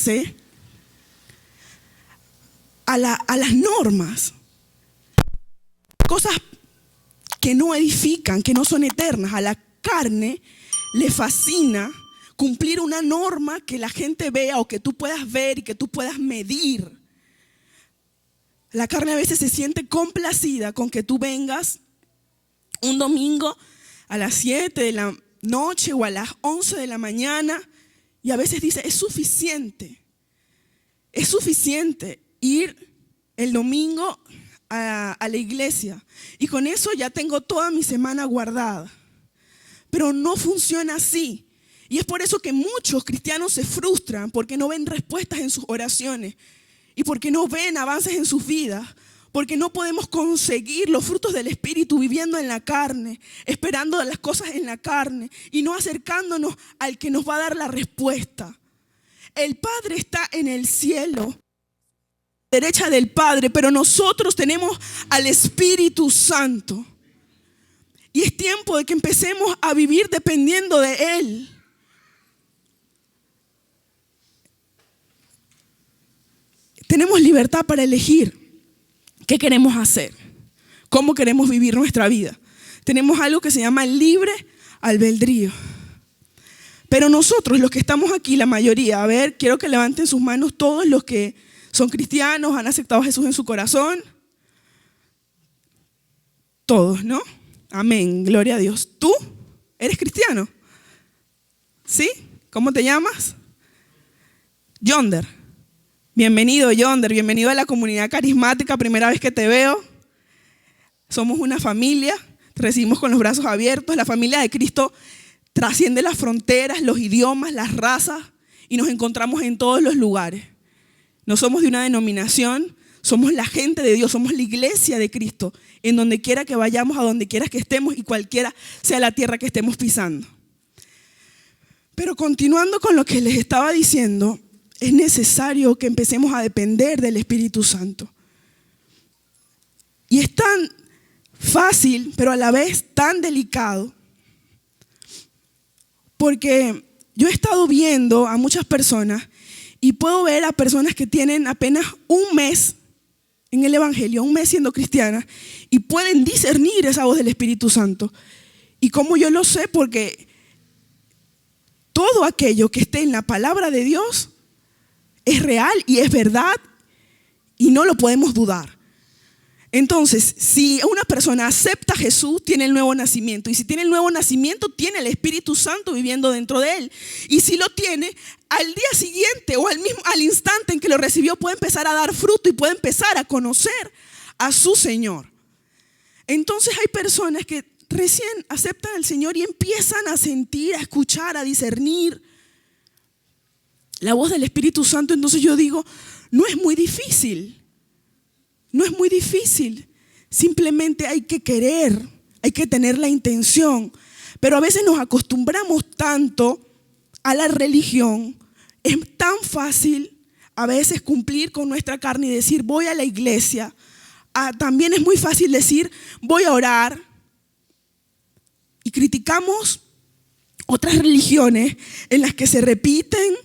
apegarse a las normas, cosas que no edifican, que no son eternas. A la carne le fascina cumplir una norma que la gente vea o que tú puedas ver y que tú puedas medir. La carne a veces se siente complacida con que tú vengas un domingo a las 7 de la noche o a las 11 de la mañana y a veces dice, es suficiente ir el domingo a la iglesia y con eso ya tengo toda mi semana guardada. Pero no funciona así. Y es por eso que muchos cristianos se frustran porque no ven respuestas en sus oraciones y porque no ven avances en sus vidas, porque no podemos conseguir los frutos del Espíritu viviendo en la carne, esperando las cosas en la carne y no acercándonos al que nos va a dar la respuesta. El Padre está en el cielo, derecha del Padre, pero nosotros tenemos al Espíritu Santo. Y es tiempo de que empecemos a vivir dependiendo de Él. Tenemos libertad para elegir qué queremos hacer, cómo queremos vivir nuestra vida. Tenemos algo que se llama el libre albedrío. Pero nosotros, los que estamos aquí, la mayoría, a ver, quiero que levanten sus manos todos los que son cristianos, han aceptado a Jesús en su corazón. Todos, ¿no? Amén, gloria a Dios. ¿Tú eres cristiano? ¿Sí? ¿Cómo te llamas? Yonder. Bienvenido, Yonder. Bienvenido a la comunidad carismática. Primera vez que te veo. Somos una familia. Te recibimos con los brazos abiertos. La familia de Cristo trasciende las fronteras, los idiomas, las razas y nos encontramos en todos los lugares. No somos de una denominación, somos la gente de Dios, somos la iglesia de Cristo, en donde quiera que vayamos, a donde quiera que estemos y cualquiera sea la tierra que estemos pisando. Pero continuando con lo que les estaba diciendo, es necesario que empecemos a depender del Espíritu Santo. Y es tan fácil, pero a la vez tan delicado, porque yo he estado viendo a muchas personas y puedo ver a personas que tienen apenas un mes en el Evangelio, un mes siendo cristianas, y pueden discernir esa voz del Espíritu Santo. ¿Y cómo yo lo sé? Porque todo aquello que esté en la palabra de Dios es real y es verdad y no lo podemos dudar. Entonces, si una persona acepta a Jesús, tiene el nuevo nacimiento. Y si tiene el nuevo nacimiento, tiene el Espíritu Santo viviendo dentro de él. Y si lo tiene, al día siguiente o al instante en que lo recibió, puede empezar a dar fruto y puede empezar a conocer a su Señor. Entonces hay personas que recién aceptan al Señor y empiezan a sentir, a escuchar, a discernir la voz del Espíritu Santo. Entonces yo digo, no es muy difícil. No es muy difícil, simplemente hay que querer, hay que tener la intención. Pero a veces nos acostumbramos tanto a la religión, es tan fácil a veces cumplir con nuestra carne y decir voy a la iglesia. También es muy fácil decir voy a orar. Y criticamos otras religiones en las que se repiten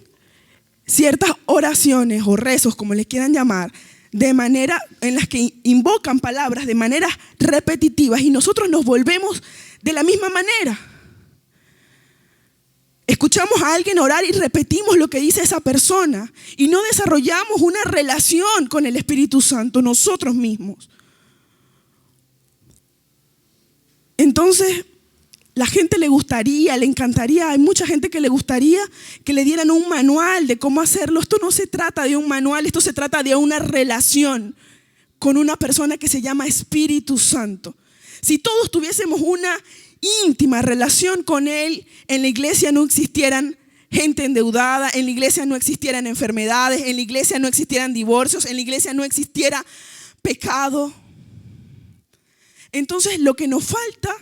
ciertas oraciones o rezos, como les quieran llamar, de manera en las que invocan palabras de maneras repetitivas y nosotros nos volvemos de la misma manera. Escuchamos a alguien orar y repetimos lo que dice esa persona y no desarrollamos una relación con el Espíritu Santo nosotros mismos. Entonces, la gente le encantaría, hay mucha gente que le gustaría que le dieran un manual de cómo hacerlo. Esto no se trata de un manual, esto se trata de una relación con una persona que se llama Espíritu Santo. Si todos tuviésemos una íntima relación con Él, en la iglesia no existieran gente endeudada, en la iglesia no existieran enfermedades, en la iglesia no existieran divorcios, en la iglesia no existiera pecado. Entonces lo que nos falta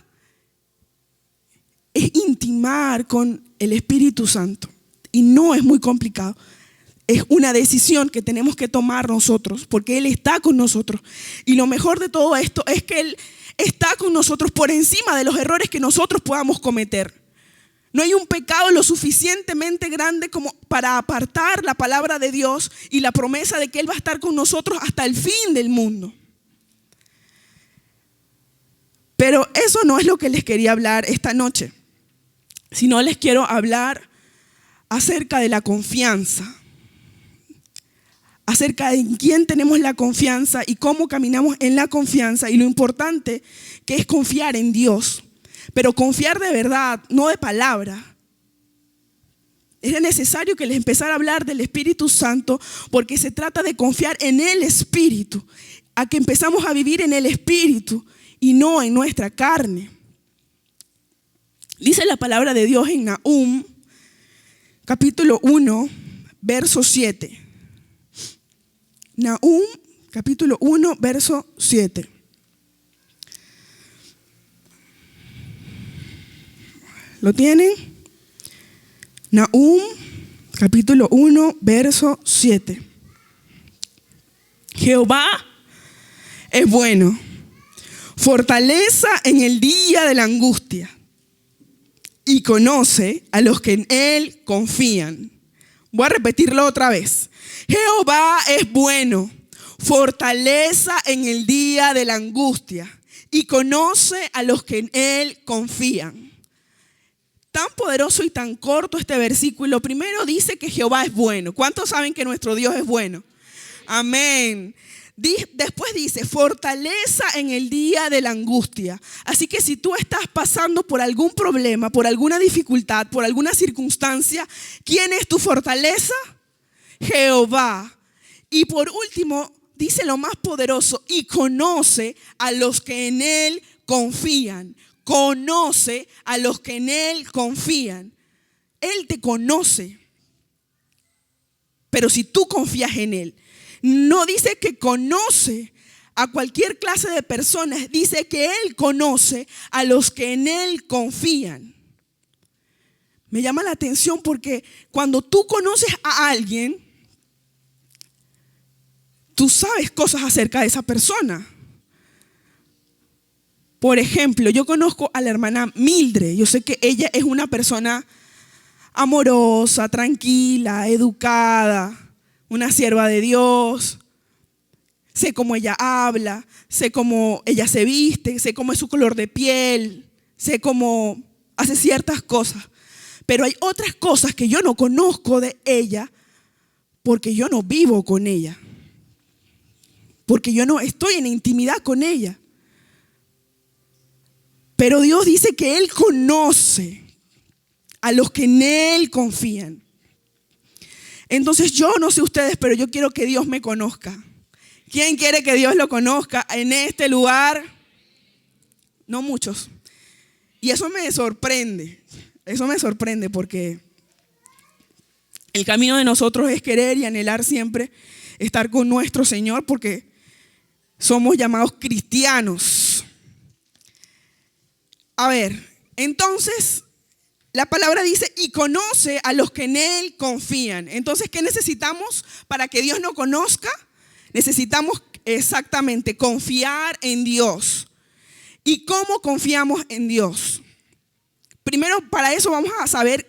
es intimar con el Espíritu Santo y no es muy complicado. Es una decisión que tenemos que tomar nosotros porque Él está con nosotros. Y lo mejor de todo esto es que Él está con nosotros por encima de los errores que nosotros podamos cometer. No hay un pecado lo suficientemente grande como para apartar la palabra de Dios y la promesa de que Él va a estar con nosotros hasta el fin del mundo. Pero eso no es lo que les quería hablar esta noche, sino les quiero hablar acerca de la confianza, acerca de en quién tenemos la confianza y cómo caminamos en la confianza y lo importante que es confiar en Dios. Pero confiar de verdad, no de palabra. Era necesario que les empezara a hablar del Espíritu Santo porque se trata de confiar en el Espíritu, a que empezamos a vivir en el Espíritu y no en nuestra carne. Dice la palabra de Dios en Nahum, capítulo 1, verso 7. Nahum, capítulo 1, verso 7. ¿Lo tienen? Nahum, capítulo 1, verso 7. Jehová es bueno, fortaleza en el día de la angustia, y conoce a los que en Él confían. Voy a repetirlo otra vez. Jehová es bueno, fortaleza en el día de la angustia, y conoce a los que en Él confían. Tan poderoso y tan corto este versículo. Primero dice que Jehová es bueno. ¿Cuántos saben que nuestro Dios es bueno? Amén. Después dice, fortaleza en el día de la angustia. Así que si tú estás pasando por algún problema, por alguna dificultad, por alguna circunstancia, ¿quién es tu fortaleza? Jehová. Y por último, dice lo más poderoso, y conoce a los que en Él confían. Conoce a los que en Él confían. Él te conoce. Pero si tú confías en Él, no dice que conoce a cualquier clase de personas, dice que Él conoce a los que en Él confían. Me llama la atención porque cuando tú conoces a alguien, tú sabes cosas acerca de esa persona. Por ejemplo, yo conozco a la hermana Mildred. Yo sé que ella es una persona amorosa, tranquila, educada, una sierva de Dios. Sé cómo ella habla, sé cómo ella se viste, sé cómo es su color de piel, sé cómo hace ciertas cosas. Pero hay otras cosas que yo no conozco de ella porque yo no vivo con ella, porque yo no estoy en intimidad con ella. Pero Dios dice que Él conoce a los que en Él confían. Entonces yo no sé ustedes, pero yo quiero que Dios me conozca. ¿Quién quiere que Dios lo conozca en este lugar? No muchos. Y eso me sorprende. Eso me sorprende porque el camino de nosotros es querer y anhelar siempre estar con nuestro Señor porque somos llamados cristianos. A ver, entonces la palabra dice, y conoce a los que en Él confían. Entonces, ¿qué necesitamos para que Dios nos conozca? Necesitamos exactamente confiar en Dios. ¿Y cómo confiamos en Dios? Primero, para eso vamos a saber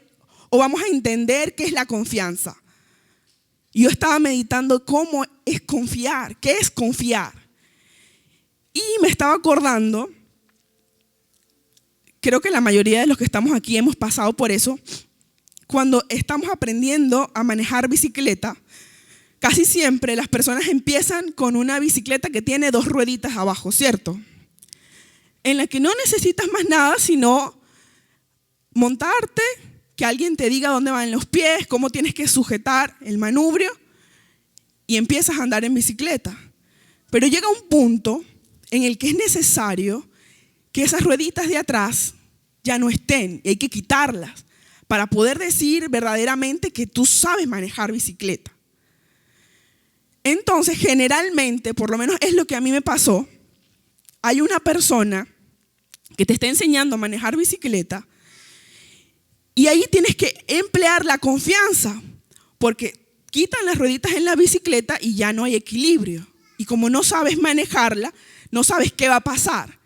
o vamos a entender qué es la confianza. Yo estaba meditando cómo es confiar, qué es confiar. Y me estaba acordando, creo que la mayoría de los que estamos aquí hemos pasado por eso. Cuando estamos aprendiendo a manejar bicicleta, casi siempre las personas empiezan con una bicicleta que tiene 2 rueditas abajo, ¿cierto? En la que no necesitas más nada sino montarte, que alguien te diga dónde van los pies, cómo tienes que sujetar el manubrio y empiezas a andar en bicicleta. Pero llega un punto en el que es necesario que esas rueditas de atrás ya no estén y hay que quitarlas para poder decir verdaderamente que tú sabes manejar bicicleta. Entonces, generalmente, por lo menos es lo que a mí me pasó, hay una persona que te está enseñando a manejar bicicleta y ahí tienes que emplear la confianza porque quitan las rueditas en la bicicleta y ya no hay equilibrio. Y como no sabes manejarla, no sabes qué va a pasar.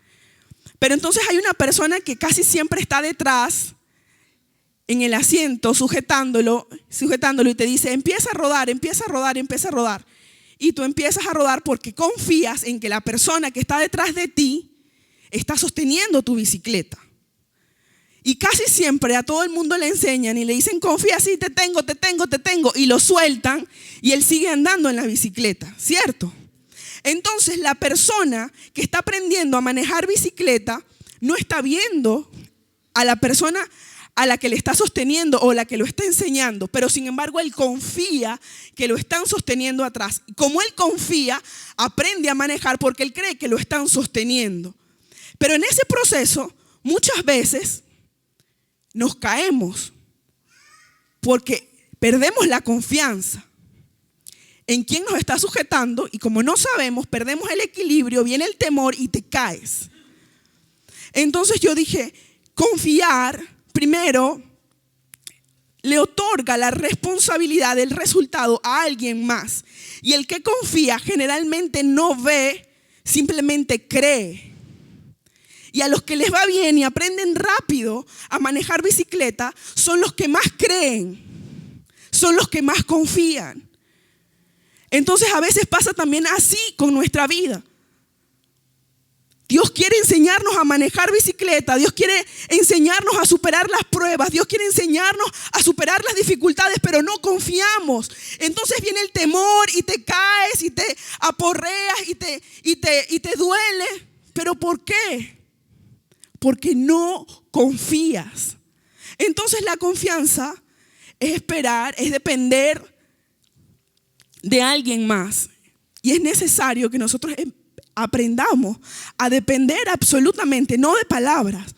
Pero entonces hay una persona que casi siempre está detrás en el asiento, sujetándolo y te dice, empieza a rodar, empieza a rodar, empieza a rodar. Y tú empiezas a rodar porque confías en que la persona que está detrás de ti está sosteniendo tu bicicleta. Y casi siempre a todo el mundo le enseñan y le dicen, confía, sí, te tengo, y lo sueltan y él sigue andando en la bicicleta, ¿cierto? Entonces la persona que está aprendiendo a manejar bicicleta no está viendo a la persona a la que le está sosteniendo o la que lo está enseñando, pero sin embargo él confía que lo están sosteniendo atrás. Y como él confía, aprende a manejar porque él cree que lo están sosteniendo. Pero en ese proceso, muchas veces nos caemos porque perdemos la confianza en quién nos está sujetando y como no sabemos, perdemos el equilibrio, viene el temor y te caes. Entonces yo dije, confiar primero le otorga la responsabilidad del resultado a alguien más. Y el que confía generalmente no ve, simplemente cree. Y a los que les va bien y aprenden rápido a manejar bicicleta son los que más creen, son los que más confían. Entonces a veces pasa también así con nuestra vida. Dios quiere enseñarnos a manejar bicicleta, Dios quiere enseñarnos a superar las pruebas, Dios quiere enseñarnos a superar las dificultades, pero no confiamos. Entonces viene el temor y te caes y te aporreas y te duele. ¿Pero por qué? Porque no confías. Entonces la confianza es esperar, es depender de alguien más. Y es necesario que nosotros aprendamos a depender absolutamente, no de palabras.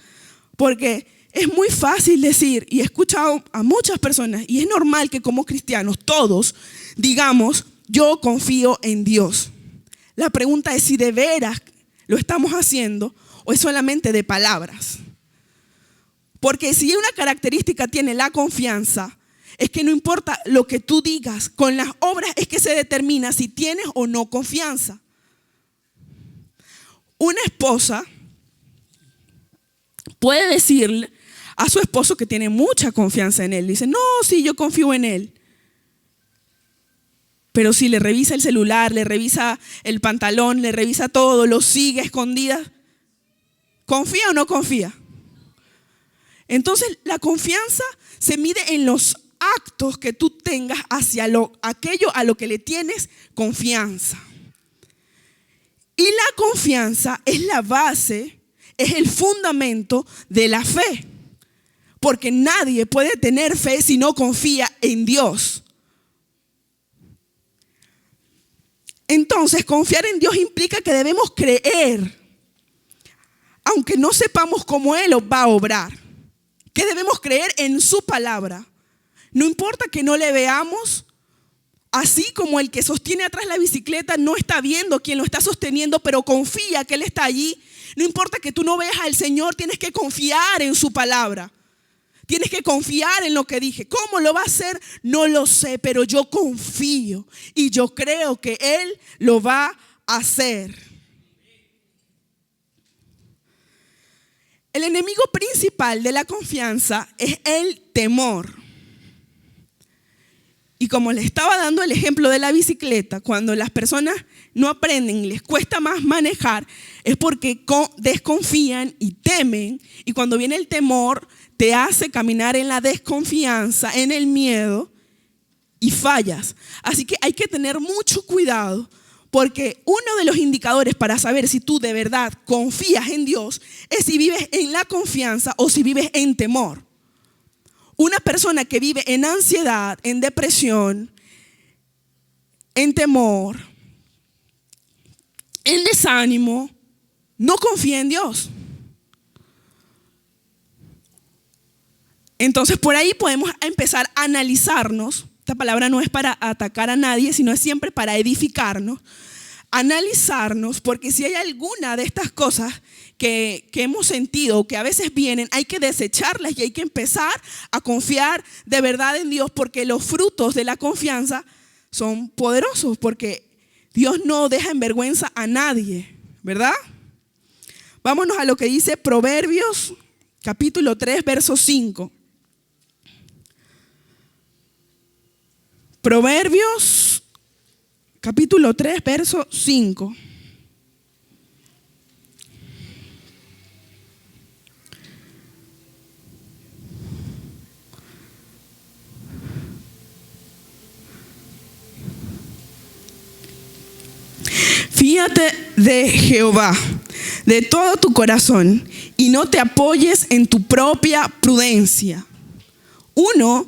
Porque es muy fácil decir, y he escuchado a muchas personas, y es normal que como cristianos todos digamos, yo confío en Dios. La pregunta es si de veras lo estamos haciendo o es solamente de palabras. Porque si una característica tiene la confianza, es que no importa lo que tú digas, con las obras es que se determina si tienes o no confianza. Una esposa puede decirle a su esposo que tiene mucha confianza en él. Dice, no, sí, yo confío en él. Pero si le revisa el celular, le revisa el pantalón, le revisa todo, lo sigue a escondidas, ¿confía o no confía? Entonces la confianza se mide en los actos que tú tengas hacia aquello a lo que le tienes confianza. Y la confianza es la base, es el fundamento de la fe. Porque nadie puede tener fe si no confía en Dios. Entonces, confiar en Dios implica que debemos creer, aunque no sepamos cómo Él va a obrar. Que debemos creer en su palabra. No importa que no le veamos, así como el que sostiene atrás la bicicleta no está viendo quién lo está sosteniendo, pero confía que Él está allí. No importa que tú no veas al Señor, tienes que confiar en su palabra. Tienes que confiar en lo que dije. ¿Cómo lo va a hacer? No lo sé, pero yo confío y yo creo que Él lo va a hacer. El enemigo principal de la confianza es el temor. Y como le estaba dando el ejemplo de la bicicleta, cuando las personas no aprenden y les cuesta más manejar, es porque desconfían y temen. Y cuando viene el temor, te hace caminar en la desconfianza, en el miedo y fallas. Así que hay que tener mucho cuidado, porque uno de los indicadores para saber si tú de verdad confías en Dios es si vives en la confianza o si vives en temor. Una persona que vive en ansiedad, en depresión, en temor, en desánimo, no confía en Dios. Entonces por ahí podemos empezar a analizarnos. Esta palabra no es para atacar a nadie, sino es siempre para edificarnos. Analizarnos, porque si hay alguna de estas cosas que hemos sentido o que a veces vienen, hay que desecharlas y hay que empezar a confiar de verdad en Dios, porque los frutos de la confianza son poderosos, porque Dios no deja en vergüenza a nadie, ¿verdad? Vámonos a lo que dice Proverbios capítulo 3, verso 5. Proverbios capítulo 3, verso 5. Fíate de Jehová de todo tu corazón y no te apoyes en tu propia prudencia. Uno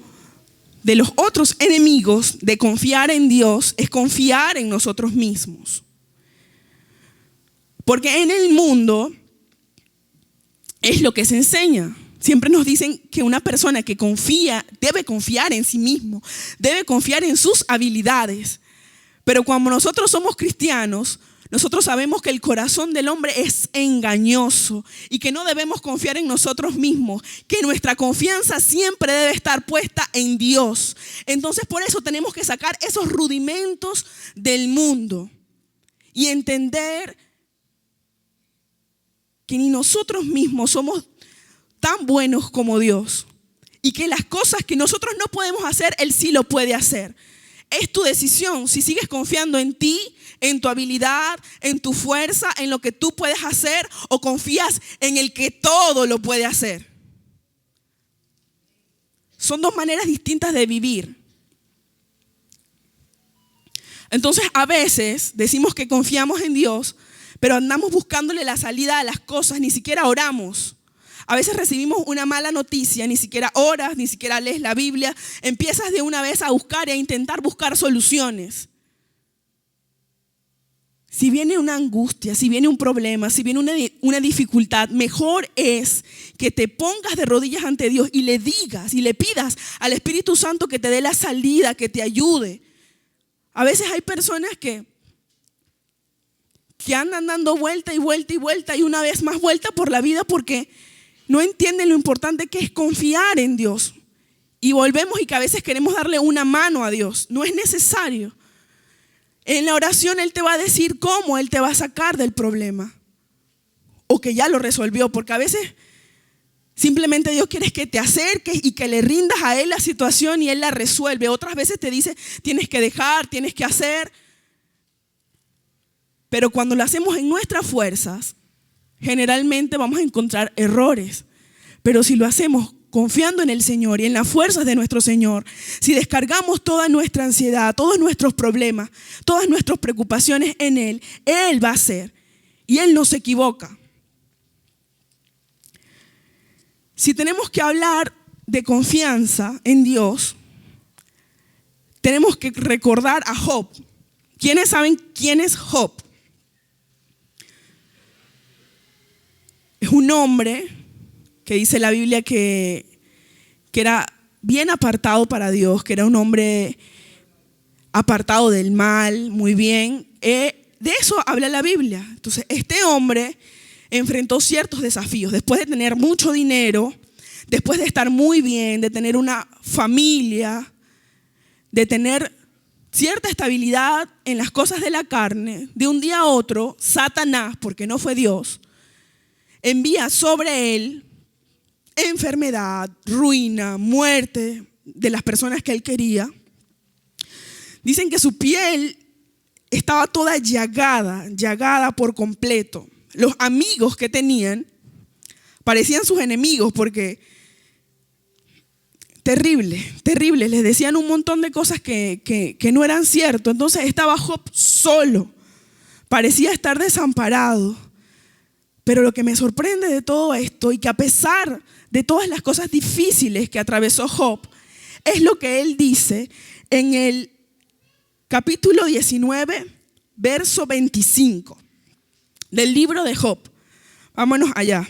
de los otros enemigos de confiar en Dios es confiar en nosotros mismos. Porque en el mundo es lo que se enseña. Siempre nos dicen que una persona que confía debe confiar en sí mismo, debe confiar en sus habilidades. Pero cuando nosotros somos cristianos, nosotros sabemos que el corazón del hombre es engañoso y que no debemos confiar en nosotros mismos, que nuestra confianza siempre debe estar puesta en Dios. Entonces por eso tenemos que sacar esos rudimentos del mundo y entender que ni nosotros mismos somos tan buenos como Dios y que las cosas que nosotros no podemos hacer, Él sí lo puede hacer. Es tu decisión si sigues confiando en ti, en tu habilidad, en tu fuerza, en lo que tú puedes hacer, o confías en el que todo lo puede hacer. Son dos maneras distintas de vivir. Entonces a veces decimos que confiamos en Dios, pero andamos buscándole la salida a las cosas, ni siquiera oramos. A veces recibimos una mala noticia, ni siquiera oras, ni siquiera lees la Biblia. Empiezas de una vez a buscar y a intentar buscar soluciones. Si viene una angustia, si viene un problema, si viene una dificultad, mejor es que te pongas de rodillas ante Dios y le digas y le pidas al Espíritu Santo que te dé la salida, que te ayude. A veces hay personas que andan dando vuelta y vuelta y vuelta y una vez más vuelta por la vida porque no entienden lo importante que es confiar en Dios. Y volvemos y que a veces queremos darle una mano a Dios. No es necesario. En la oración Él te va a decir cómo Él te va a sacar del problema. O que ya lo resolvió. Porque a veces simplemente Dios quiere que te acerques y que le rindas a Él la situación y Él la resuelve. Otras veces te dice tienes que dejar, tienes que hacer. Pero cuando lo hacemos en nuestras fuerzas, generalmente vamos a encontrar errores, pero si lo hacemos confiando en el Señor y en las fuerzas de nuestro Señor, si descargamos toda nuestra ansiedad, todos nuestros problemas, todas nuestras preocupaciones en Él, Él va a hacer y Él no se equivoca. Si tenemos que hablar de confianza en Dios, tenemos que recordar a Job. ¿Quiénes saben quién es Job? Es un hombre que dice la Biblia que era bien apartado para Dios, que era un hombre apartado del mal, muy bien. De eso habla la Biblia. Entonces, este hombre enfrentó ciertos desafíos. Después de tener mucho dinero, después de estar muy bien, de tener una familia, de tener cierta estabilidad en las cosas de la carne, de un día a otro, Satanás, porque no fue Dios, envía sobre él enfermedad, ruina, muerte de las personas que él quería. Dicen que su piel estaba toda llagada por completo. Los amigos que tenían parecían sus enemigos porque terrible, les decían un montón de cosas que no eran cierto. Entonces estaba Job solo, parecía estar desamparado. Pero lo que me sorprende de todo esto y que a pesar de todas las cosas difíciles que atravesó Job, es lo que él dice en el capítulo 19, verso 25 del libro de Job. Vámonos allá.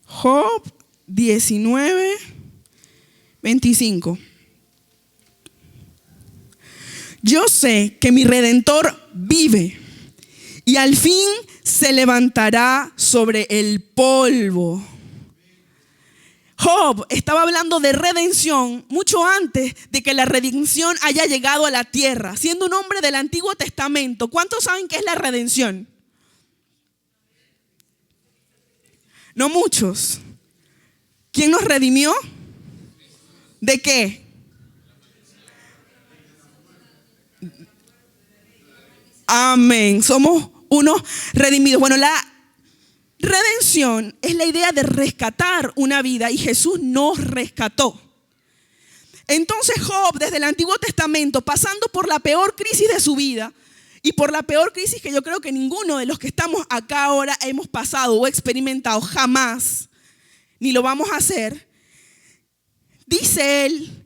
Job 19, 25. Yo sé que mi Redentor vive y al fin se levantará sobre el polvo. Job estaba hablando de redención mucho antes de que la redención haya llegado a la tierra, siendo un hombre del Antiguo Testamento. ¿Cuántos saben qué es la redención? No muchos. ¿Quién nos redimió? ¿De qué? Amén. Somos unos redimidos. Bueno, la redención es la idea de rescatar una vida y Jesús nos rescató. Entonces Job, desde el Antiguo Testamento, pasando por la peor crisis de su vida y por la peor crisis que yo creo que ninguno de los que estamos acá ahora hemos pasado o experimentado jamás, ni lo vamos a hacer, dice él: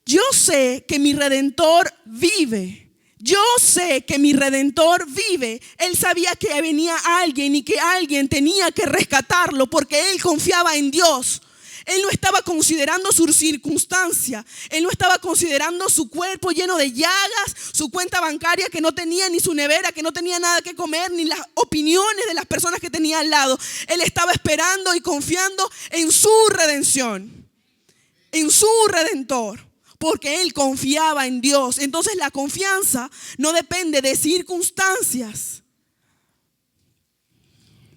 yo sé que mi Redentor vive. Yo sé que mi Redentor vive. Él sabía que venía alguien y que alguien tenía que rescatarlo porque él confiaba en Dios. Él no estaba considerando su circunstancia. Él no estaba considerando su cuerpo lleno de llagas, su cuenta bancaria que no tenía, ni su nevera que no tenía nada que comer, ni las opiniones de las personas que tenía al lado. Él estaba esperando y confiando en su redención, en su Redentor, porque él confiaba en Dios. Entonces la confianza no depende de circunstancias.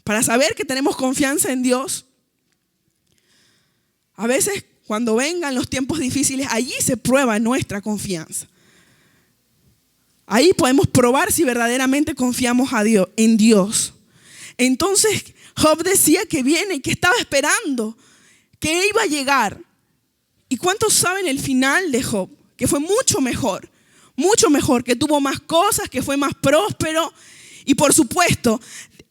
Para saber que tenemos confianza en Dios, a veces cuando vengan los tiempos difíciles, allí se prueba nuestra confianza. Ahí podemos probar si verdaderamente confiamos en Dios. Entonces Job decía que viene y que estaba esperando, que iba a llegar. ¿Y cuántos saben el final de Job? Que fue mucho mejor, que tuvo más cosas, que fue más próspero. Y por supuesto,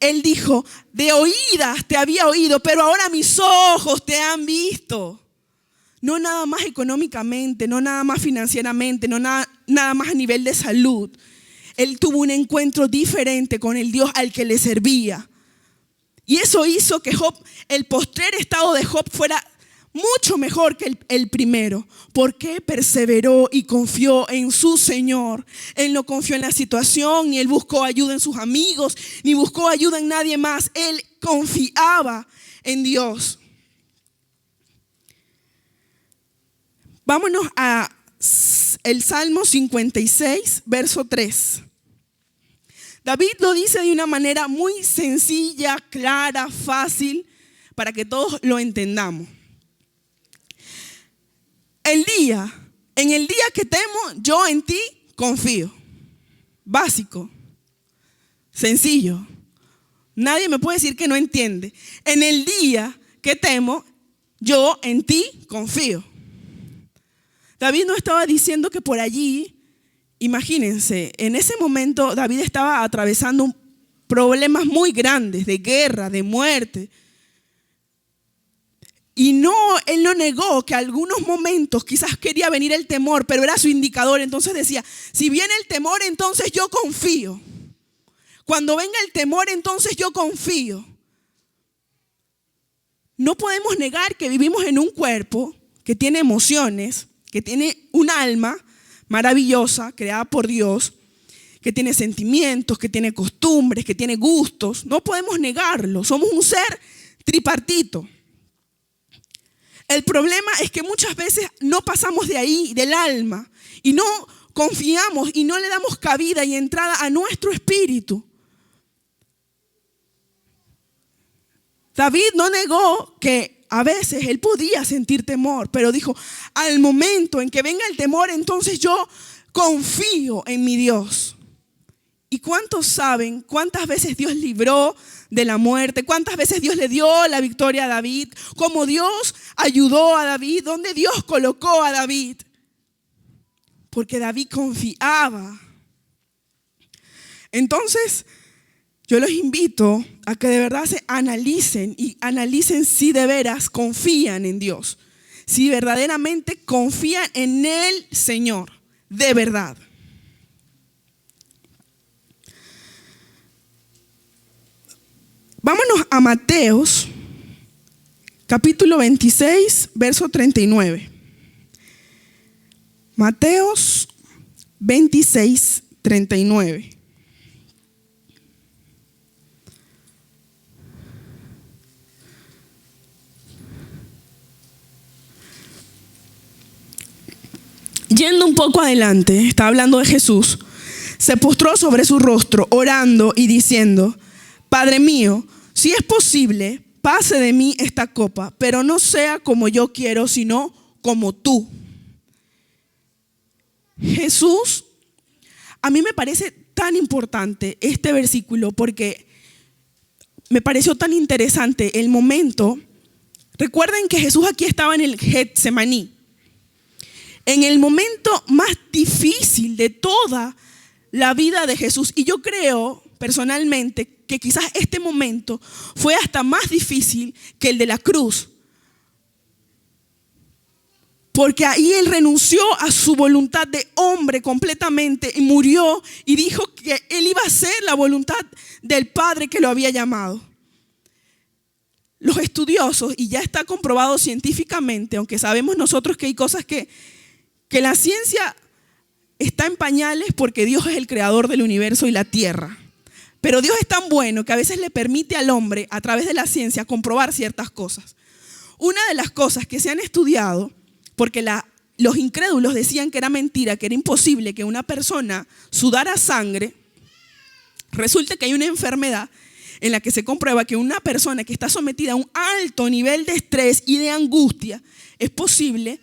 él dijo: de oídas te había oído, pero ahora mis ojos te han visto. No nada más económicamente, no nada más financieramente, no nada más a nivel de salud. Él tuvo un encuentro diferente con el Dios al que le servía. Y eso hizo que Job, el postrer estado de Job fuera mucho mejor que el primero, porque perseveró y confió en su Señor. Él no confió en la situación, ni él buscó ayuda en sus amigos, ni buscó ayuda en nadie más. Él confiaba en Dios. Vámonos a el Salmo 56, verso 3. David lo dice de una manera muy sencilla, clara, fácil, para que todos lo entendamos. En el día que temo, yo en ti confío. Básico, sencillo. Nadie me puede decir que no entiende. En el día que temo, yo en ti confío. David no estaba diciendo que por allí, imagínense, en ese momento David estaba atravesando problemas muy grandes de guerra, de muerte. Y él no negó que algunos momentos quizás quería venir el temor, pero era su indicador. Entonces decía: si viene el temor, entonces yo confío. Cuando venga el temor, entonces yo confío. No podemos negar que vivimos en un cuerpo que tiene emociones, que tiene un alma maravillosa, creada por Dios, que tiene sentimientos, que tiene costumbres, que tiene gustos. No podemos negarlo. Somos un ser tripartito. El problema es que muchas veces no pasamos de ahí, del alma, y no confiamos y no le damos cabida y entrada a nuestro espíritu. David no negó que a veces él podía sentir temor, pero dijo: al momento en que venga el temor, entonces yo confío en mi Dios. ¿Y cuántos saben cuántas veces Dios libró de la muerte? ¿Cuántas veces Dios le dio la victoria a David? ¿Cómo Dios ayudó a David? ¿Dónde Dios colocó a David? Porque David confiaba. Entonces, yo los invito a que de verdad se analicen y analicen si de veras confían en Dios. Si verdaderamente confían en el Señor, de verdad. Vámonos a Mateos, capítulo 26, verso 39. Mateos 26, 39. Yendo un poco adelante, está hablando de Jesús. Se postró sobre su rostro, orando y diciendo: Padre mío, si es posible, pase de mí esta copa, pero no sea como yo quiero, sino como tú. Jesús, a mí me parece tan importante este versículo porque me pareció tan interesante el momento. Recuerden que Jesús aquí estaba en el Getsemaní, en el momento más difícil de toda la vida de Jesús. Y yo creo personalmente que quizás este momento fue hasta más difícil que el de la cruz. Porque ahí Él renunció a su voluntad de hombre completamente y murió y dijo que Él iba a hacer la voluntad del Padre que lo había llamado. Los estudiosos, y ya está comprobado científicamente, aunque sabemos nosotros que hay cosas que la ciencia está en pañales porque Dios es el creador del universo y la tierra. Pero Dios es tan bueno que a veces le permite al hombre, a través de la ciencia, comprobar ciertas cosas. Una de las cosas que se han estudiado, porque los incrédulos decían que era mentira, que era imposible que una persona sudara sangre, resulta que hay una enfermedad en la que se comprueba que una persona que está sometida a un alto nivel de estrés y de angustia, es posible,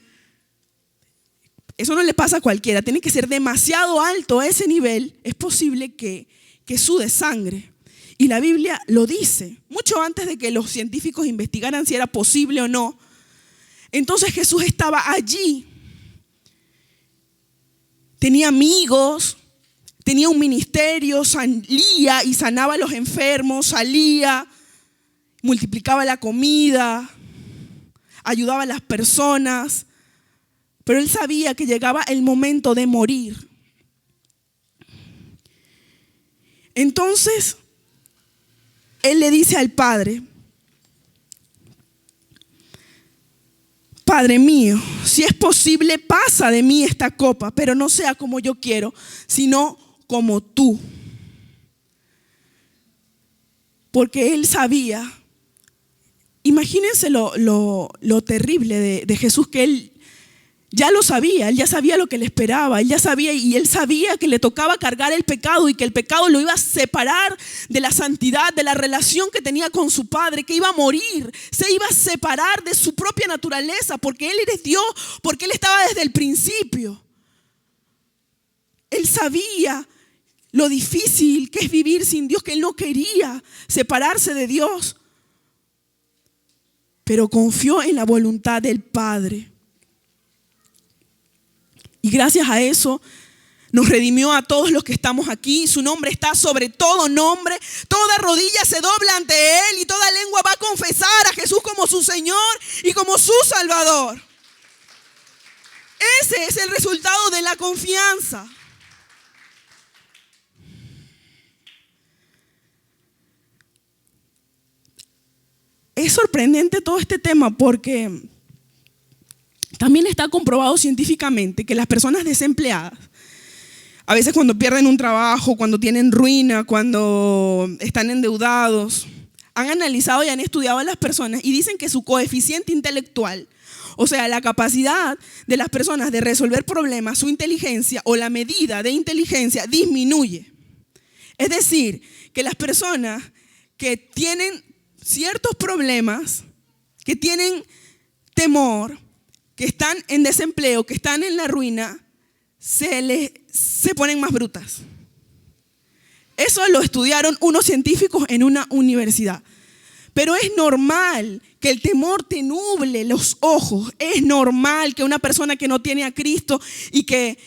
eso no le pasa a cualquiera, tiene que ser demasiado alto a ese nivel, es posible que sude sangre. Y la Biblia lo dice, mucho antes de que los científicos investigaran si era posible o no. Entonces Jesús estaba allí, tenía amigos, tenía un ministerio, salía y sanaba a los enfermos, salía, multiplicaba la comida, ayudaba a las personas, pero Él sabía que llegaba el momento de morir. Entonces, Él le dice al Padre: Padre mío, si es posible, pasa de mí esta copa, pero no sea como yo quiero, sino como tú. Porque Él sabía, imagínense lo terrible de Jesús, que Él ya lo sabía, Él ya sabía lo que le esperaba, Él ya sabía, y Él sabía que le tocaba cargar el pecado y que el pecado lo iba a separar de la santidad, de la relación que tenía con su Padre, que iba a morir, se iba a separar de su propia naturaleza, porque Él era Dios, porque Él estaba desde el principio. Él sabía lo difícil que es vivir sin Dios, que Él no quería separarse de Dios, pero confió en la voluntad del Padre. Y gracias a eso nos redimió a todos los que estamos aquí. Su nombre está sobre todo nombre. Toda rodilla se dobla ante Él y toda lengua va a confesar a Jesús como su Señor y como su Salvador. Ese es el resultado de la confianza. Es sorprendente todo este tema porque también está comprobado científicamente que las personas desempleadas, a veces cuando pierden un trabajo, cuando tienen ruina, cuando están endeudados, han analizado y han estudiado a las personas y dicen que su coeficiente intelectual, o sea, la capacidad de las personas de resolver problemas, su inteligencia o la medida de inteligencia disminuye. Es decir, que las personas que tienen ciertos problemas, que tienen temor, que están en desempleo, que están en la ruina, se ponen más brutas. Eso lo estudiaron unos científicos en una universidad. Pero es normal que el temor te nuble los ojos. Es normal que una persona que no tiene a Cristo y que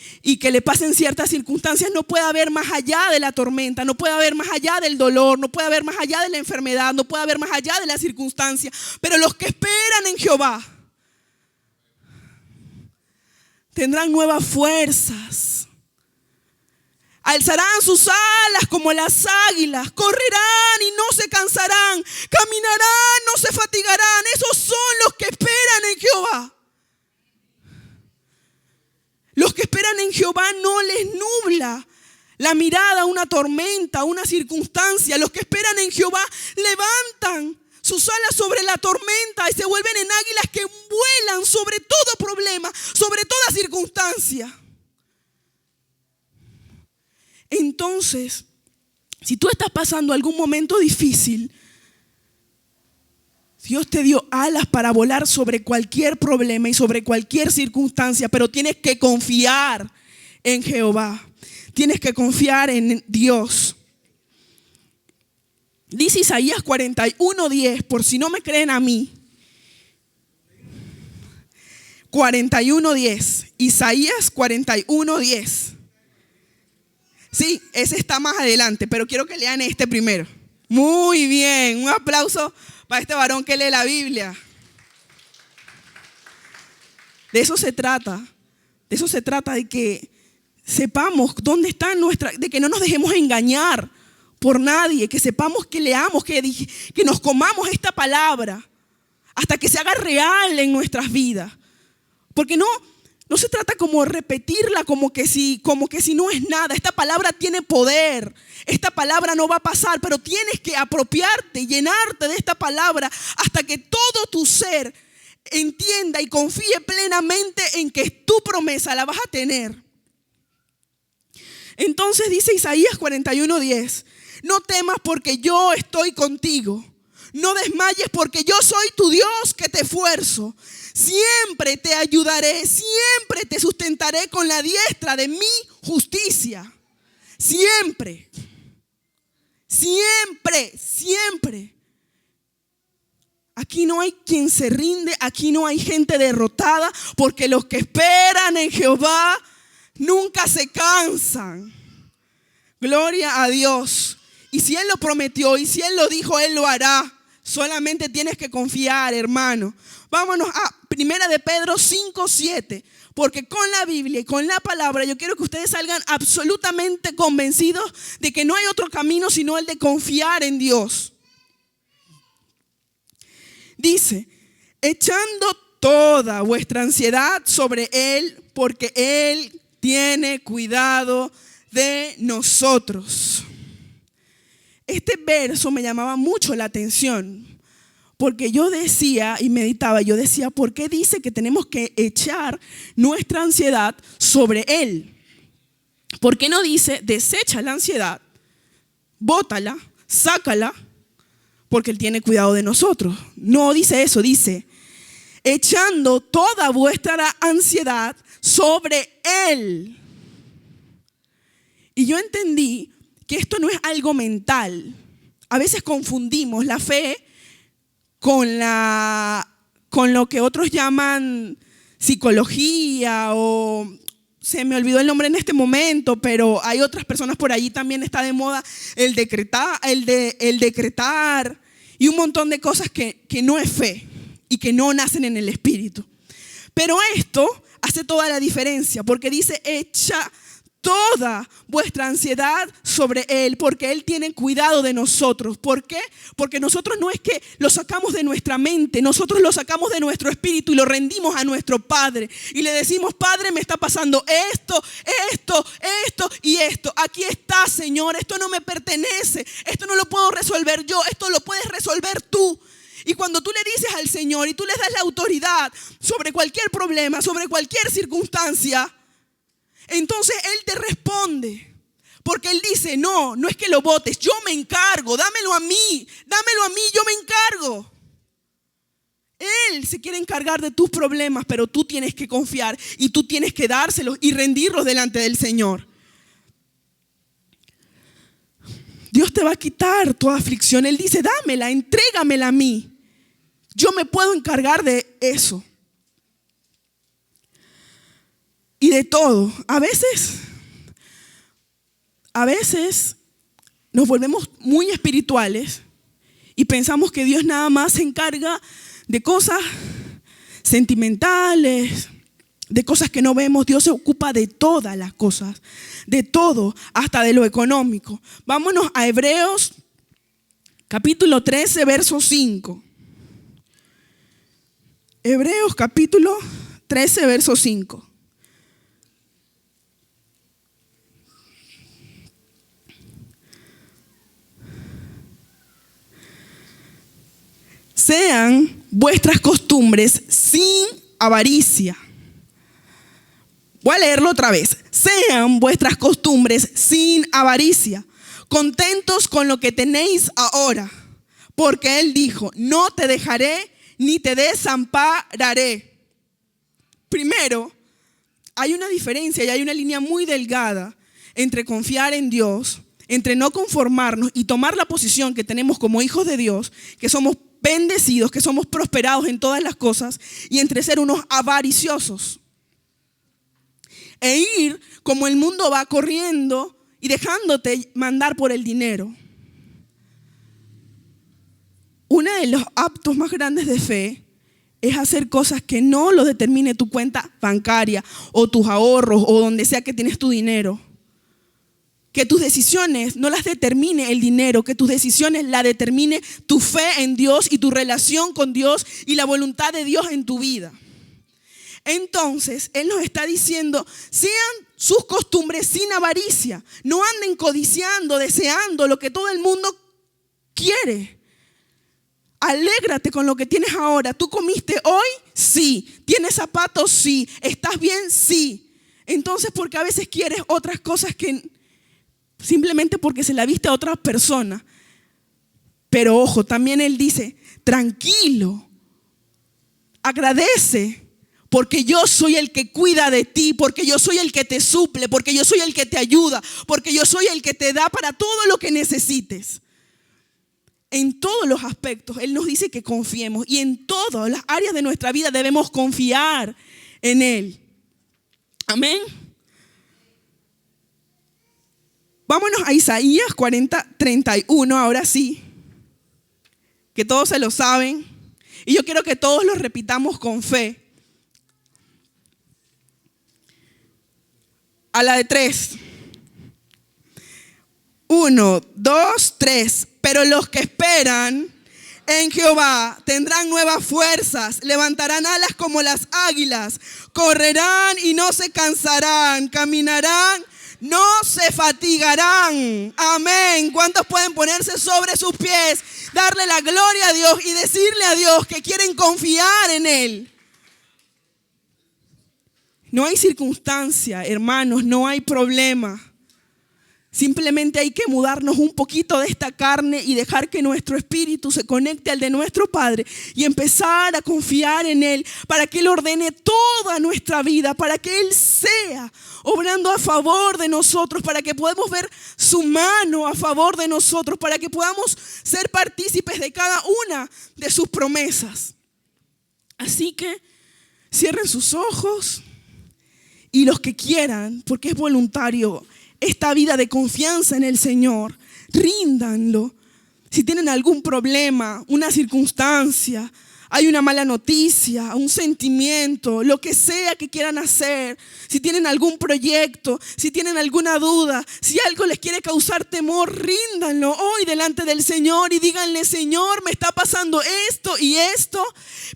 le pasen ciertas circunstancias no pueda ver más allá de la tormenta, no pueda ver más allá del dolor, no pueda ver más allá de la enfermedad, no pueda ver más allá de la circunstancia. Pero los que esperan en Jehová tendrán nuevas fuerzas. Alzarán sus alas como las águilas, correrán y no se cansarán, caminarán, no se fatigarán. Esos son los que esperan en Jehová. Los que esperan en Jehová no les nubla la mirada a una tormenta, a una circunstancia. Los que esperan en Jehová levantan sus alas sobre la tormenta y se vuelven en águilas que vuelan sobre todo problema, sobre toda circunstancia. Entonces, si tú estás pasando algún momento difícil, Dios te dio alas para volar sobre cualquier problema y sobre cualquier circunstancia, pero tienes que confiar en Jehová. Tienes que confiar en Dios. Dice Isaías 41:10, por si no me creen a mí. 41:10. Isaías 41:10. Sí, ese está más adelante, pero quiero que lean este primero. Muy bien, un aplauso para este varón que lee la Biblia. De eso se trata. De eso se trata, de que sepamos dónde está de que no nos dejemos engañar por nadie, que sepamos, que leamos, que nos comamos esta palabra hasta que se haga real en nuestras vidas. Porque no se trata como repetirla como que si no es nada. Esta palabra tiene poder. Esta palabra no va a pasar, pero tienes que apropiarte, llenarte de esta palabra hasta que todo tu ser entienda y confíe plenamente en que tu promesa la vas a tener. Entonces dice Isaías 41:10, no temas porque yo estoy contigo. No desmayes porque yo soy tu Dios que te esfuerzo. Siempre te ayudaré, siempre te sustentaré con la diestra de mi justicia. Siempre, siempre, siempre. Aquí no hay quien se rinde, aquí no hay gente derrotada, porque los que esperan en Jehová nunca se cansan. Gloria a Dios. Y si Él lo prometió y si Él lo dijo, Él lo hará. Solamente tienes que confiar, hermano. Vámonos a 1 de Pedro 5:7. Porque con la Biblia y con la palabra yo quiero que ustedes salgan absolutamente convencidos de que no hay otro camino sino el de confiar en Dios. Dice, echando toda vuestra ansiedad sobre Él, porque Él tiene cuidado de nosotros. Este verso me llamaba mucho la atención, porque yo decía y meditaba, yo decía, ¿por qué dice que tenemos que echar nuestra ansiedad sobre Él? ¿Por qué no dice, desecha la ansiedad, bótala, sácala, porque Él tiene cuidado de nosotros? No dice eso, dice, echando toda vuestra ansiedad sobre Él. Y yo entendí que esto no es algo mental. A veces confundimos la fe con lo que otros llaman psicología, o se me olvidó el nombre en este momento, pero hay otras personas por allí también está de moda el decretar y un montón de cosas que no es fe y que no nacen en el espíritu. Pero esto hace toda la diferencia, porque dice echa toda vuestra ansiedad sobre Él, porque Él tiene cuidado de nosotros. ¿Por qué? Porque nosotros no es que lo sacamos de nuestra mente, nosotros lo sacamos de nuestro espíritu y lo rendimos a nuestro Padre. Y le decimos, Padre, me está pasando esto y esto. Aquí está, Señor, esto no me pertenece, esto no lo puedo resolver yo, esto lo puedes resolver tú. Y cuando tú le dices al Señor y tú le das la autoridad sobre cualquier problema, sobre cualquier circunstancia, entonces Él te responde, porque Él dice, no es que lo botes, yo me encargo, dámelo a mí, yo me encargo. Él se quiere encargar de tus problemas, pero tú tienes que confiar y tú tienes que dárselos y rendirlos delante del Señor. Dios te va a quitar toda aflicción. Él dice, dámela, entrégamela a mí. Yo me puedo encargar de eso. Y de todo. A veces nos volvemos muy espirituales y pensamos que Dios nada más se encarga de cosas sentimentales, de cosas que no vemos. Dios se ocupa de todas las cosas, de todo, hasta de lo económico. Vámonos a Hebreos capítulo 13, verso 5. Hebreos capítulo 13, verso 5. Sean vuestras costumbres sin avaricia. Voy a leerlo otra vez. Sean vuestras costumbres sin avaricia, contentos con lo que tenéis ahora, porque Él dijo, no te dejaré ni te desampararé. Primero, hay una diferencia y hay una línea muy delgada entre confiar en Dios, entre no conformarnos y tomar la posición que tenemos como hijos de Dios, que somos bendecidos, que somos prosperados en todas las cosas, y entre ser unos avariciosos e ir como el mundo va corriendo y dejándote mandar por el dinero. Uno de los actos más grandes de fe es hacer cosas que no lo determine tu cuenta bancaria o tus ahorros o donde sea que tienes tu dinero. Que tus decisiones no las determine el dinero, que tus decisiones la determine tu fe en Dios y tu relación con Dios y la voluntad de Dios en tu vida. Entonces, Él nos está diciendo, sean sus costumbres sin avaricia. No anden codiciando, deseando lo que todo el mundo quiere. Alégrate con lo que tienes ahora. ¿Tú comiste hoy? Sí. ¿Tienes zapatos? Sí. ¿Estás bien? Sí. Entonces, porque a veces quieres otras cosas que simplemente porque se la viste a otra persona. Pero ojo, también Él dice, tranquilo, agradece, porque yo soy el que cuida de ti, porque yo soy el que te suple, porque yo soy el que te ayuda, porque yo soy el que te da para todo lo que necesites. En todos los aspectos, Él nos dice que confiemos y en todas las áreas de nuestra vida debemos confiar en Él. Amén. Vámonos a Isaías 40:31, ahora sí, que todos se lo saben. Y yo quiero que todos lo repitamos con fe. A la de 3. 1, 2, 3. Pero los que esperan en Jehová tendrán nuevas fuerzas, levantarán alas como las águilas, correrán y no se cansarán, caminarán, no se fatigarán. Amén. ¿Cuántos pueden ponerse sobre sus pies, darle la gloria a Dios y decirle a Dios que quieren confiar en Él? No hay circunstancia, hermanos, no hay problema. Simplemente hay que mudarnos un poquito de esta carne y dejar que nuestro espíritu se conecte al de nuestro Padre y empezar a confiar en Él para que Él ordene toda nuestra vida, para que Él sea obrando a favor de nosotros, para que podamos ver su mano a favor de nosotros, para que podamos ser partícipes de cada una de sus promesas. Así que cierren sus ojos y los que quieran, porque es voluntario, esta vida de confianza en el Señor, ríndanlo. Si tienen algún problema, una circunstancia, hay una mala noticia, un sentimiento, lo que sea que quieran hacer, si tienen algún proyecto, si tienen alguna duda, si algo les quiere causar temor, ríndanlo hoy delante del Señor y díganle: Señor, me está pasando esto y esto,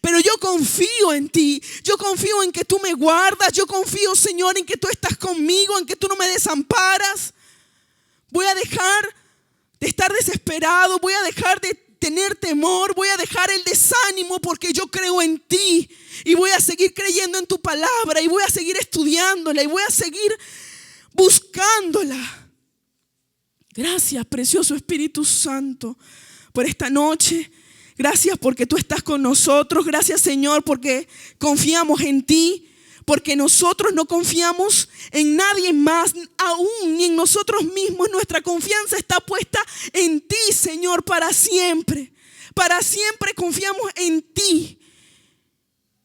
pero yo confío en ti, yo confío en que tú me guardas, yo confío, Señor, en que tú estás conmigo, en que tú no me desamparas. Voy a dejar de estar desesperado, voy a dejar de tener temor, voy a dejar el desánimo porque yo creo en ti y voy a seguir creyendo en tu palabra y voy a seguir estudiándola y voy a seguir buscándola. Gracias, precioso Espíritu Santo, por esta noche. Gracias porque tú estás con nosotros. Gracias, Señor, porque confiamos en ti, porque nosotros no confiamos en nadie más, aún ni en nosotros mismos. Nuestra confianza está puesta en ti, Señor, para siempre. Para siempre confiamos en ti.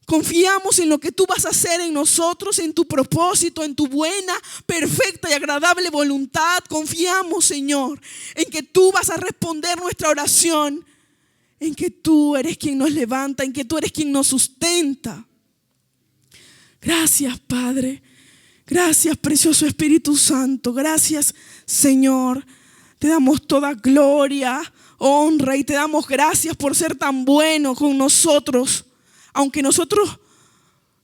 Confiamos en lo que tú vas a hacer en nosotros, en tu propósito, en tu buena, perfecta y agradable voluntad. Confiamos, Señor, en que tú vas a responder nuestra oración, en que tú eres quien nos levanta, en que tú eres quien nos sustenta. Gracias, Padre. Gracias, precioso Espíritu Santo. Gracias, Señor. Te damos toda gloria, honra y te damos gracias por ser tan bueno con nosotros. Aunque nosotros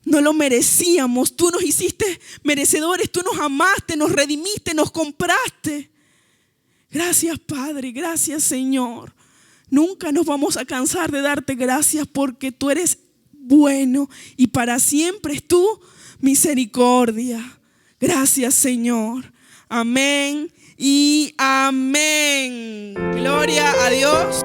no lo merecíamos, tú nos hiciste merecedores, tú nos amaste, nos redimiste, nos compraste. Gracias, Padre. Gracias, Señor. Nunca nos vamos a cansar de darte gracias porque tú eres bueno y para siempre es tu misericordia. Gracias, Señor. Amén y amén. Gloria a Dios.